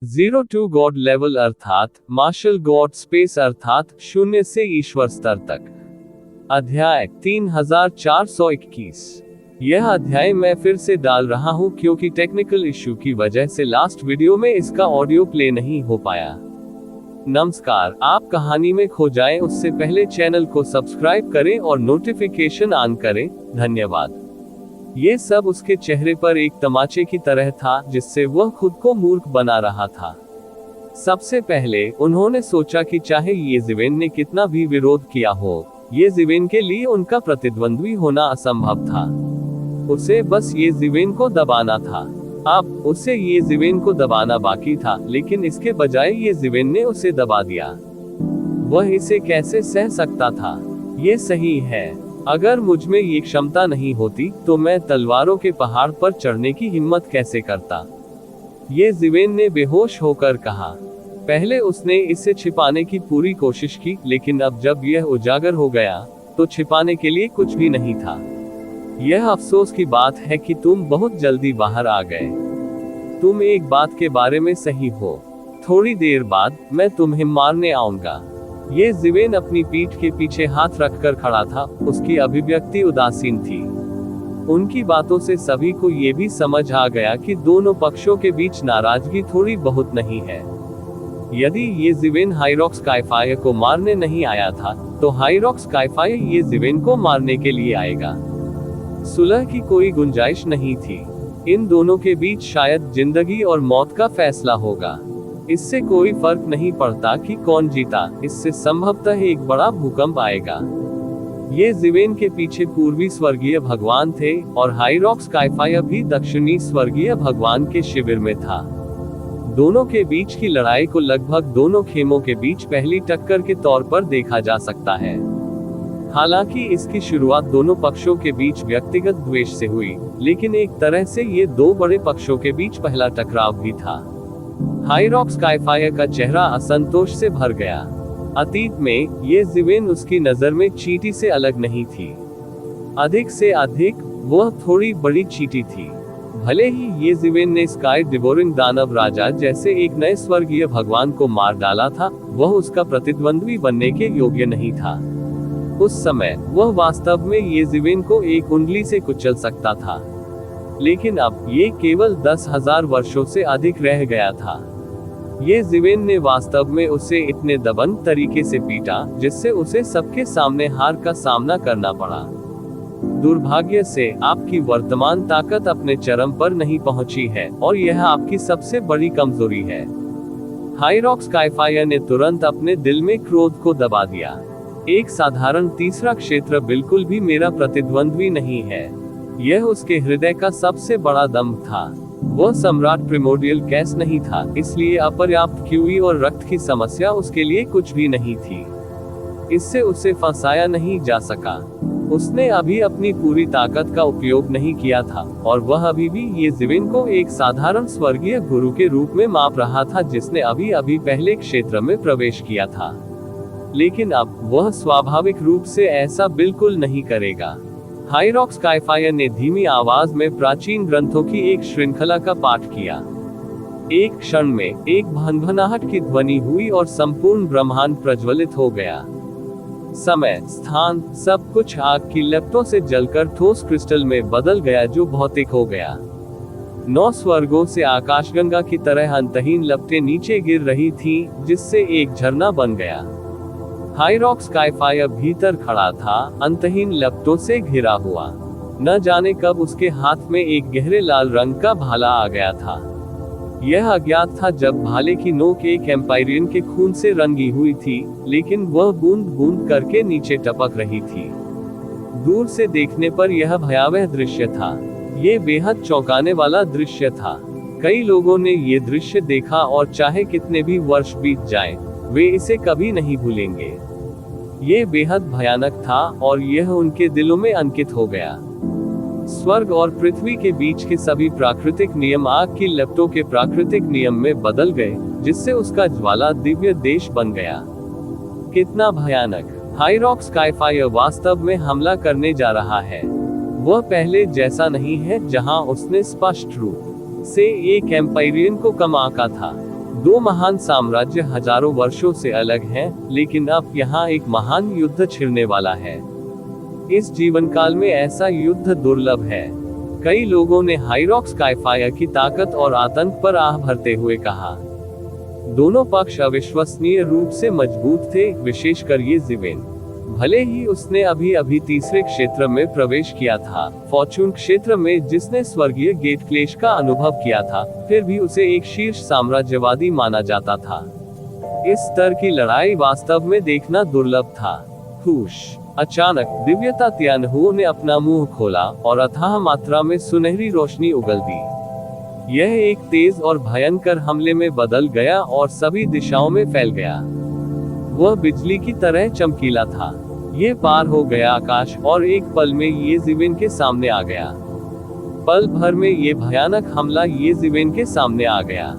Zero to God level अर्थात martial God space अर्थात शून्य से ईश्वर स्तर तक। अध्याय 3421। यह अध्याय मैं फिर से डाल रहा हूं क्योंकि टेक्निकल इश्यू की वजह से लास्ट वीडियो में इसका ऑडियो प्ले नहीं हो पाया। नमस्कार, आप कहानी में खो जाएं उससे पहले चैनल को सब्सक्राइब करें और नोटिफिकेशन ऑन करें। धन्यवाद। ये सब उसके चेहरे पर एक तमाचे की तरह था जिससे वह खुद को मूर्ख बना रहा था। सबसे पहले उन्होंने सोचा कि चाहे ये ज़िवेन ने कितना भी विरोध किया हो, ये ज़िवेन के लिए उनका प्रतिद्वंद्वी होना असंभव था। उसे बस ये ज़िवेन को दबाना था। अब उसे ये ज़िवेन को दबाना बाकी था, लेकिन इसके बजाय ये ज़िवेन ने उसे दबा दिया। वह इसे कैसे सह सकता था? ये सही है, अगर मुझ में ये क्षमता नहीं होती तो मैं तलवारों के पहाड़ पर चढ़ने की हिम्मत कैसे करता, ये ज़िवेन ने बेहोश होकर कहा। पहले उसने इसे छिपाने की पूरी कोशिश की, लेकिन अब जब यह उजागर हो गया तो छिपाने के लिए कुछ भी नहीं था। यह अफसोस की बात है कि तुम बहुत जल्दी बाहर आ गए। तुम एक बात के बारे में सही हो, थोड़ी देर बाद मैं तुम्हें मारने आऊंगा। ये ज़िवेन अपनी पीठ के पीछे हाथ रखकर खड़ा था, उसकी अभिव्यक्ति उदासीन थी। उनकी बातों से सभी को ये भी समझ आ गया कि दोनों पक्षों के बीच नाराजगी थोड़ी बहुत नहीं है। यदि ये ज़िवेन हाइरॉक्स काइफायर को मारने नहीं आया था, तो हाइरॉक्स काइफायर ये ज़िवेन को मारने के लिए आएगा। सुलह की कोई गुंजाइश नहीं थी। इन दोनों के बीच शायद जिंदगी और मौत का फैसला होगा। इससे कोई फर्क नहीं पड़ता कि कौन जीता, इससे संभवतः एक बड़ा भूकंप आएगा। ये ज़िवेन के पीछे पूर्वी स्वर्गीय भगवान थे और हाइरॉक्स काइफायर भी दक्षिणी स्वर्गीय भगवान के शिविर में था। दोनों के बीच की लड़ाई को लगभग दोनों खेमों के बीच पहली टक्कर के तौर पर देखा जा सकता है। हालांकि इसकी शुरुआत दोनों पक्षों के बीच व्यक्तिगत द्वेष से हुई, लेकिन एक तरह से ये दो बड़े पक्षों के बीच पहला टकराव भी था। हाइरॉक्स काइफायर का चेहरा असंतोष से भर गया। अतीत में ये ज़िवेन उसकी नजर में चींटी से अलग नहीं थी। अधिक से अधिक वह थोड़ी बड़ी चींटी थी। भले ही ये ज़िवेन ने स्काई डिवोरिंग दानव राजा जैसे एक नए स्वर्गीय भगवान को मार डाला था, वह उसका प्रतिद्वंद्वी बनने के योग्य नहीं था। उस समय वह वास्तव में ये ज़िवेन को एक उंगली से कुचल सकता था, लेकिन अब ये केवल 10,000 वर्षों से अधिक रह गया था। ये ज़िवेन ने वास्तव में उसे इतने दबंग तरीके से पीटा जिससे उसे सबके सामने हार का सामना करना पड़ा। दुर्भाग्य से आपकी वर्तमान ताकत अपने चरम पर नहीं पहुंची है और यह आपकी सबसे बड़ी कमजोरी है। हाइरॉक्स काइफायर ने तुरंत अपने दिल में क्रोध को दबा दिया। एक साधारण तीसरा क्षेत्र बिल्कुल भी मेरा प्रतिद्वंद्वी नहीं है। यह उसके हृदय का सबसे बड़ा दम्भ था। वह सम्राट प्रिमोर्डियल कैस नहीं था, इसलिए अपर्याप्त क्यूई और रक्त की समस्या उसके लिए कुछ भी नहीं थी। इससे उसे फंसाया नहीं जा सका। उसने अभी अपनी पूरी ताकत का उपयोग नहीं किया था और वह अभी भी ये ज़िवेन को एक साधारण स्वर्गीय गुरु के रूप में माप रहा था जिसने अभी अभी पहले क्षेत्र में प्रवेश किया था। लेकिन अब वह स्वाभाविक रूप से ऐसा बिल्कुल नहीं करेगा। हाइरॉक्स काइफायर ने धीमी आवाज में प्राचीन ग्रंथों की एक श्रृंखला का पाठ किया। एक क्षण में एक भनभनाहट की ध्वनि हुई और संपूर्ण ब्रह्मांड प्रज्वलित हो गया। समय, स्थान, सब कुछ आग की लपटों से जलकर ठोस क्रिस्टल में बदल गया जो भौतिक हो गया। 9 स्वर्गों से आकाशगंगा की तरह अंतहीन लपटें नीचे गिर रही थीं, जिससे एक झरना बन गया। हाइरॉक्स काइफायर भीतर खड़ा था, अंतहीन लपटों से घिरा हुआ। न जाने कब उसके हाथ में एक गहरे लाल रंग का भाला आ गया था। यह अज्ञात था जब भाले की नोक एक एम्पायरियन के खून से रंगी हुई थी, लेकिन वह बूंद बूंद करके नीचे टपक रही थी। दूर से देखने पर यह भयावह दृश्य था। ये बेहद चौंकाने वाला दृश्य था। कई लोगों ने ये दृश्य देखा और चाहे कितने भी वर्ष बीत जाएं, वे इसे कभी नहीं भूलेंगे। ये बेहद भयानक था और यह उनके दिलों में अंकित हो गया। स्वर्ग और पृथ्वी के बीच के सभी प्राकृतिक नियम आग की लपटों के प्राकृतिक नियम में बदल गए, जिससे उसका ज्वाला दिव्य देश बन गया। कितना भयानक! हाइरॉक्स काइफायर वास्तव में हमला करने जा रहा है। वह पहले जैसा नहीं है जहां उसने स्पष्ट रूप से एक एम्पायरियन को कम आंका था। दो महान साम्राज्य हजारों वर्षों से अलग हैं, लेकिन अब यहाँ एक महान युद्ध छिड़ने वाला है। इस जीवन काल में ऐसा युद्ध दुर्लभ है। कई लोगों ने हाइरॉक्स स्काईफायर की ताकत और आतंक पर आह भरते हुए कहा। दोनों पक्ष अविश्वसनीय रूप से मजबूत थे, विशेषकर ये ज़िवेन। भले ही उसने अभी तीसरे क्षेत्र में प्रवेश किया था, फॉर्चून क्षेत्र में, जिसने स्वर्गीय गेट क्लेश का अनुभव किया था, फिर भी उसे एक शीर्ष साम्राज्यवादी माना जाता था। इस स्तर की लड़ाई वास्तव में देखना दुर्लभ था। हुश! अचानक दिव्यता तियानहु ने अपना मुंह खोला और अथाह मात्रा में सुनहरी रोशनी उगल दी। यह एक तेज और भयंकर हमले में बदल गया और सभी दिशाओं में फैल गया। वह बिजली की तरह चमकीला था। ये पार हो गया आकाश और एक पल में ये ज़िवेन के सामने आ गया। पल भर में ये भयानक हमला ये ज़िवेन के सामने आ गया।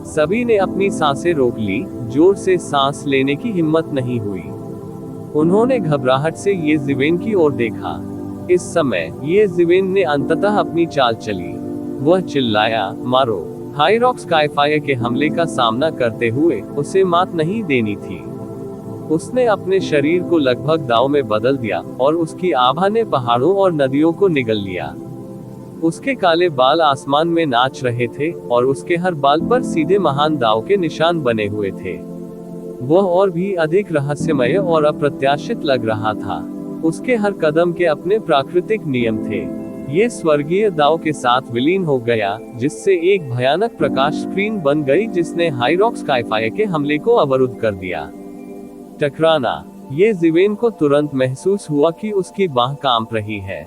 सभी ने अपनी सांसें रोक ली, जोर से सांस लेने की हिम्मत नहीं हुई। उन्होंने घबराहट से ये ज़िवेन की ओर देखा। इस समय ये ज़िवेन ने अंततः अपनी चाल चली। वह चिल्लाया, मारो! हाइरॉक्स स्काईफायर के हमले का सामना करते हुए उसे मात नहीं देनी थी। उसने अपने शरीर को लगभग दांव में बदल दिया और उसकी आभा ने पहाड़ों और नदियों को निगल लिया। उसके काले बाल आसमान में नाच रहे थे और उसके हर बाल पर सीधे महान दांव के निशान बने हुए थे। वह और भी अधिक रहस्यमय और अप्रत्याशित लग रहा था। उसके हर कदम के अपने प्राकृतिक नियम थे। ये स्वर्गीय दांव के साथ विलीन हो गया, जिससे एक भयानक प्रकाश स्क्रीन बन गई जिसने हाइरॉक्स स्काईफायर के हमले को अवरुद्ध कर दिया। टकराना! ये ज़िवेन को तुरंत महसूस हुआ कि उसकी बाह कांप रही है।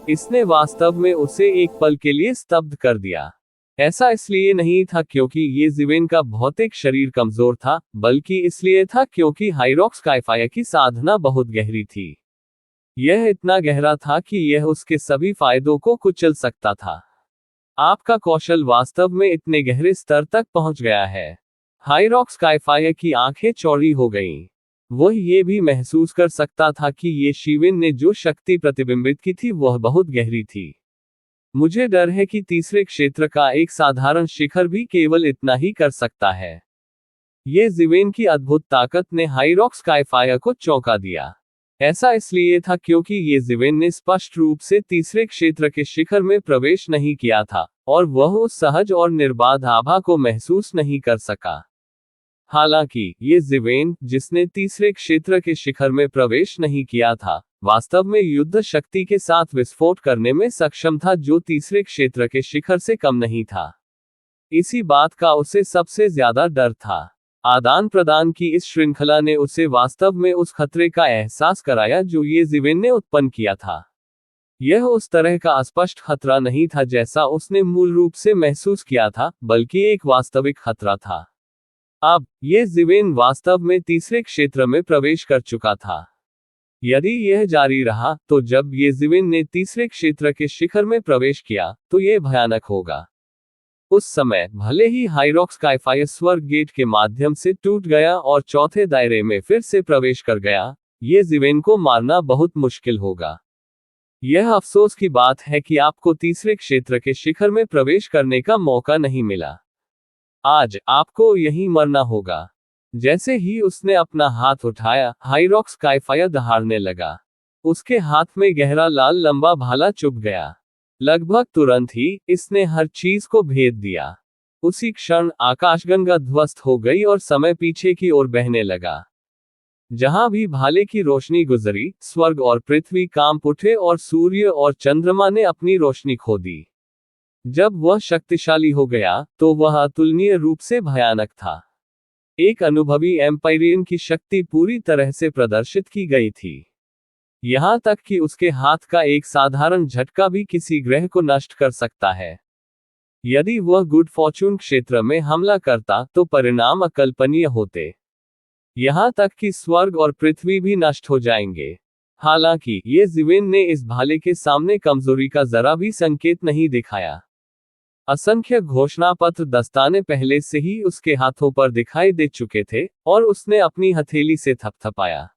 इसने वास्तव में उसे एक पल के लिए स्तब्ध कर दिया। ऐसा इसलिए नहीं था क्योंकि ये ज़िवेन का भौतिक शरीर कमजोर था, बल्कि इसलिए था क्योंकि हाइरॉक्स स्काईफायर की साधना बहुत गहरी थी। यह इतना गहरा था कि यह उसके सभी फायदों को कुचल सकता था। आपका कौशल वास्तव में इतने गहरे स्तर तक पहुंच गया है। हाइरॉक्स स्काईफायर की आंखें चौड़ी हो गईं। वह ये भी महसूस कर सकता था कि ये ज़िवेन ने जो शक्ति प्रतिबिंबित की थी वह बहुत गहरी थी। मुझे डर है कि तीसरे क्षेत्र का एक साधारण शिखर भी केवल इतना ही कर सकता है। ये ज़िवेन की अद्भुत ताकत ने हाइरॉक्स स्काईफायर को चौंका दिया। ऐसा इसलिए था क्योंकि ये ज़िवेन ने स्पष्ट रूप से तीसरे क्षेत्र के शिखर में प्रवेश नहीं किया था, और वह उस सहज और निर्बाध आभा को महसूस नहीं कर सका। हालांकि ये ज़िवेन, जिसने तीसरे क्षेत्र के शिखर में प्रवेश नहीं किया था, वास्तव में युद्ध शक्ति के साथ विस्फोट करने में सक्षम था जो तीसरे क्षेत्र के शिखर से कम नहीं था। इसी बात का उसे सबसे ज्यादा डर था। आदान प्रदान की इस श्रृंखला ने उसे वास्तव में उस खतरे का एहसास कराया जो ये ज़िवेन ने उत्पन्न किया था। यह उस तरह का अस्पष्ट खतरा नहीं था जैसा उसने मूल रूप से महसूस किया था, बल्कि एक वास्तविक खतरा था। अब ये ज़िवेन वास्तव में तीसरे क्षेत्र में प्रवेश कर चुका था। यदि यह जारी रहा, तो जब ये ज़िवेन ने तीसरे क्षेत्र के शिखर में प्रवेश किया, तो यह भयानक होगा। उस समय भले ही हाइरॉक्स स्काईफायर स्वर्ग गेट के माध्यम से टूट गया और चौथे दायरे में फिर से प्रवेश कर गया, ये ज़िवेन को मारना बहुत मुश्किल होगा। यह अफसोस की बात है कि आपको तीसरे क्षेत्र के शिखर में प्रवेश करने का मौका नहीं मिला। आज आपको यहीं मरना होगा। जैसे ही उसने अपना हाथ उठाया, हाइरॉक्स स्काईफायर दहाड़ने लगा। उसके हाथ में गहरा लाल लंबा भाला चुभ गया। लगभग तुरंत ही इसने हर चीज को भेद दिया। उसी क्षण आकाशगंगा ध्वस्त हो गई और समय पीछे की ओर बहने लगा। जहां भी भाले की रोशनी गुजरी, स्वर्ग और पृथ्वी कांप उठे और सूर्य और चंद्रमा ने अपनी रोशनी खो दी। जब वह शक्तिशाली हो गया, तो वह अतुलनीय रूप से भयानक था। एक अनुभवी एम्पायरियन की शक्ति पूरी तरह से प्रदर्शित की गई थी। यहां तक कि उसके हाथ का एक साधारण झटका भी किसी ग्रह को नष्ट कर सकता है। यदि वह गुड फॉर्चून क्षेत्र में हमला करता, तो परिणाम अकल्पनीय होते। यहां तक कि स्वर्ग और पृथ्वी भी नष्ट हो जाएंगे। हालांकि ये ज़िवेन ने इस भाले के सामने कमजोरी का जरा भी संकेत नहीं दिखाया। असंख्य घोषणा पत्र दस्ताने पहले से ही उसके हाथों पर दिखाई दे चुके थे, और उसने अपनी हथेली से थपथपाया।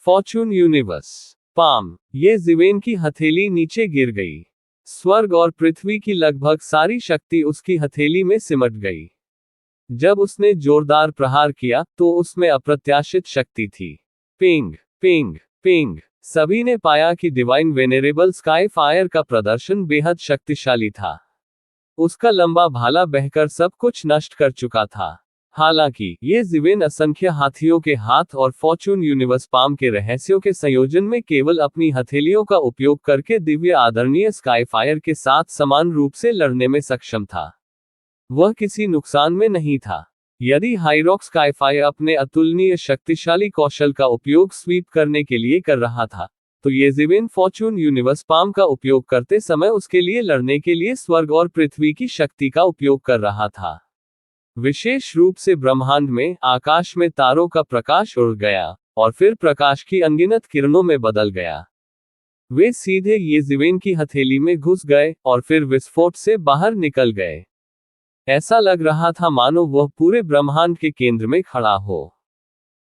Fortune universe palm. ये ज़िवेन की हथेली नीचे गिर गई। स्वर्ग और पृथ्वी की लगभग सारी शक्ति उसकी हथेली में सिमट गई। जब उसने जोरदार प्रहार किया तो उसमें अप्रत्याशित शक्ति थी। Ping ping ping. सभी ने पाया कि डिवाइन वेनेरेबल स्काई फायर का प्रदर्शन बेहद शक्तिशाली था। उसका लंबा भाला बहकर सब कुछ नष्ट कर चुका था। हालांकि ये ज़िवेन असंख्य हाथियों के हाथ और फॉर्चून यूनिवर्स पाम के रहस्यों के संयोजन में केवल अपनी हथेलियों का उपयोग करके दिव्य आदरणीय स्काईफायर के साथ समान रूप से लड़ने में सक्षम था। वह किसी नुकसान में नहीं था। यदि हाइरॉक स्काईफायर अपने अतुलनीय शक्तिशाली कौशल का उपयोग स्वीप करने के लिए कर रहा था, तो ये ज़िवेन फॉर्चून यूनिवर्स पाम का उपयोग करते समय उसके लिए लड़ने के लिए स्वर्ग और पृथ्वी की शक्ति का उपयोग कर रहा था। विशेष रूप से ब्रह्मांड में, आकाश में तारों का प्रकाश उड़ गया और फिर प्रकाश की अनगिनत किरणों में बदल गया। वे सीधे ये ज़िवेन की हथेली में घुस गए और फिर विस्फोट से बाहर निकल गए। ऐसा लग रहा था मानो वह पूरे ब्रह्मांड के केंद्र में खड़ा हो।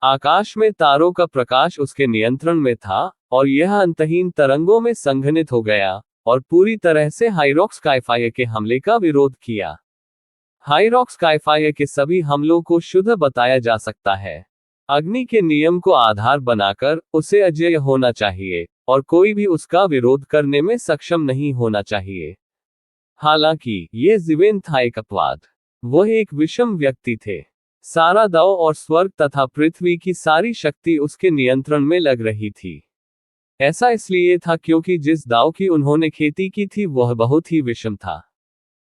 आकाश में तारों का प्रकाश उसके नियंत्रण में था और यह अंतहीन तरंगों में संघनित हो गया और पूरी तरह से हाइरॉक स्काईफायर के हमले का विरोध किया। हाइरॉक स्काईफायर के सभी हमलों को शुद्ध बताया जा सकता है। अग्नि के नियम को आधार बनाकर उसे अजेय होना चाहिए और कोई भी उसका विरोध करने में सक्षम नहीं होना चाहिए। हालांकि ये ज़िवेन था एक अपवाद। वह एक विषम व्यक्ति थे। सारा दाव और स्वर्ग तथा पृथ्वी की सारी शक्ति उसके नियंत्रण में लग रही थी। ऐसा इसलिए था क्योंकि जिस दाव की उन्होंने खेती की थी वह बहुत ही विषम था।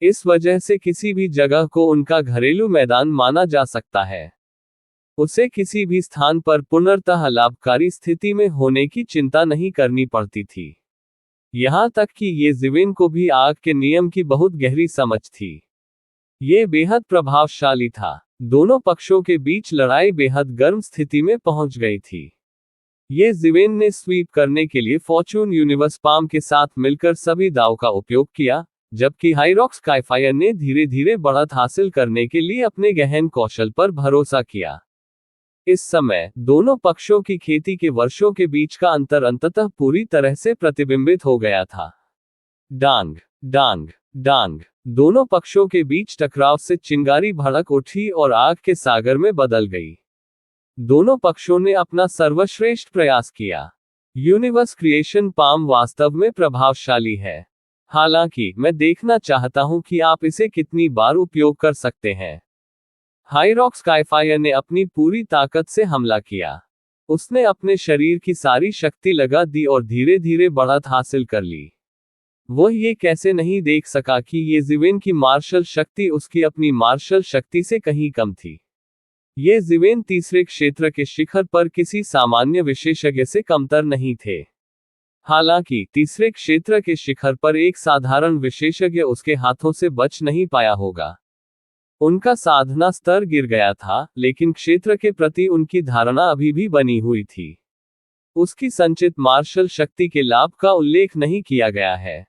इस वजह से किसी भी जगह को उनका घरेलू मैदान माना जा सकता है। उसे किसी भी स्थान पर पुनर्तः लाभकारी स्थिति में होने की चिंता नहीं करनी पड़ती थी। यहां तक कि ये ज़िवेन को भी आग के नियम की बहुत गहरी समझ थी। ये बेहद प्रभावशाली था। दोनों पक्षों के बीच लड़ाई बेहद गर्म स्थिति में पहुंच गई थी। ये ज़िवेन ने स्वीप करने के लिए फॉर्चून यूनिवर्स पाम के साथ मिलकर सभी दाव का उपयोग किया, जबकि हाइरॉक स्काईफायर ने धीरे धीरे बढ़त हासिल करने के लिए अपने गहन कौशल पर भरोसा किया। इस समय दोनों पक्षों की खेती के वर्षों के बीच का अंतर अंततः पूरी तरह से प्रतिबिंबित हो गया था। डांग डांग डांग। दोनों पक्षों के बीच टकराव से चिंगारी भड़क उठी और आग के सागर में बदल गई। दोनों पक्षों ने अपना सर्वश्रेष्ठ प्रयास किया। यूनिवर्स क्रिएशन पाम वास्तव में प्रभावशाली है। हालांकि मैं देखना चाहता हूं कि आप इसे कितनी बार उपयोग कर सकते हैं। हाइरॉक स्काईफायर ने अपनी पूरी ताकत से हमला किया। उसने अपने शरीर की सारी शक्ति लगा दी और धीरे धीरे बढ़त हासिल कर ली। वह ये कैसे नहीं देख सका कि ये ज़िवेन की मार्शल शक्ति उसकी अपनी मार्शल शक्ति से कहीं कम थी। ये ज़िवेन तीसरे क्षेत्र के शिखर पर किसी सामान्य विशेषज्ञ से कमतर नहीं थे। हालांकि तीसरे क्षेत्र के शिखर पर एक साधारण विशेषज्ञ उसके हाथों से बच नहीं पाया होगा। उनका साधना स्तर गिर गया था, लेकिन क्षेत्र के प्रति उनकी धारणा अभी भी बनी हुई थी। उसकी संचित मार्शल शक्ति के लाभ का उल्लेख नहीं किया गया है।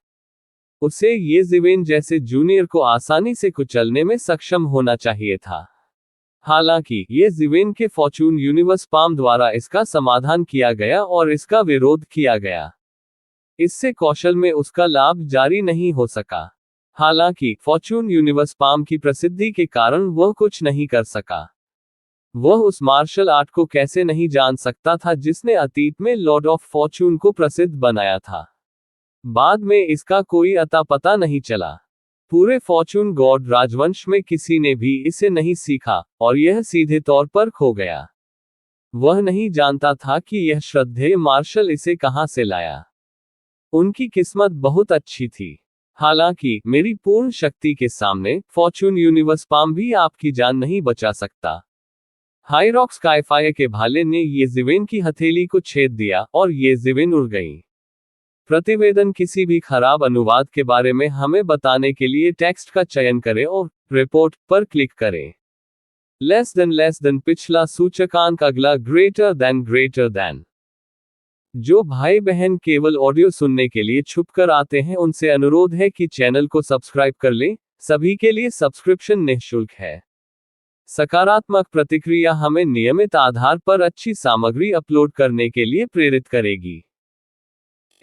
उसे ये ज़िवेन जैसे जूनियर को आसानी से कुचलने में सक्षम होना चाहिए था। हालांकि ये ज़िवेन के फॉर्चून यूनिवर्स पाम द्वारा इसका समाधान किया गया और इसका विरोध किया गया। इससे कौशल में उसका लाभ जारी नहीं हो सका। हालांकि फॉर्चून यूनिवर्स पाम की प्रसिद्धि के कारण वह कुछ नहीं कर सका। वह उस मार्शल आर्ट को कैसे नहीं जान सकता था जिसने अतीत में लॉर्ड ऑफ फॉर्चून को प्रसिद्ध बनाया था। बाद में इसका कोई अता पता नहीं चला। पूरे फॉर्चून गॉड राजवंश में किसी ने भी इसे नहीं सीखा और यह सीधे तौर पर खो गया। वह नहीं जानता था कि यह श्रद्धेय मार्शल इसे कहां से लाया। उनकी किस्मत बहुत अच्छी थी। हालांकि मेरी पूर्ण शक्ति के सामने फॉर्चून यूनिवर्स पाम भी आपकी जान नहीं बचा सकता। हाइरॉक स्काईफायर के भाले ने ये ज़िवेन की हथेली को छेद दिया और ये ज़िवेन उड़ गई। प्रतिवेदन किसी भी खराब अनुवाद के बारे में हमें बताने के लिए टेक्स्ट का चयन करें और रिपोर्ट पर क्लिक करें। लेस देन पिछला सूचकांक अगला ग्रेटर देन। जो भाई बहन केवल ऑडियो सुनने के लिए छुपकर आते हैं उनसे अनुरोध है कि चैनल को सब्सक्राइब कर लें। सभी के लिए सब्सक्रिप्शन निःशुल्क है। सकारात्मक प्रतिक्रिया हमें नियमित आधार पर अच्छी सामग्री अपलोड करने के लिए प्रेरित करेगी।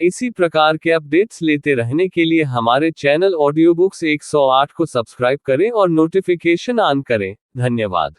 इसी प्रकार के अपडेट्स लेते रहने के लिए हमारे चैनल ऑडियो बुक्स 108 को सब्सक्राइब करें और नोटिफिकेशन ऑन करें। धन्यवाद।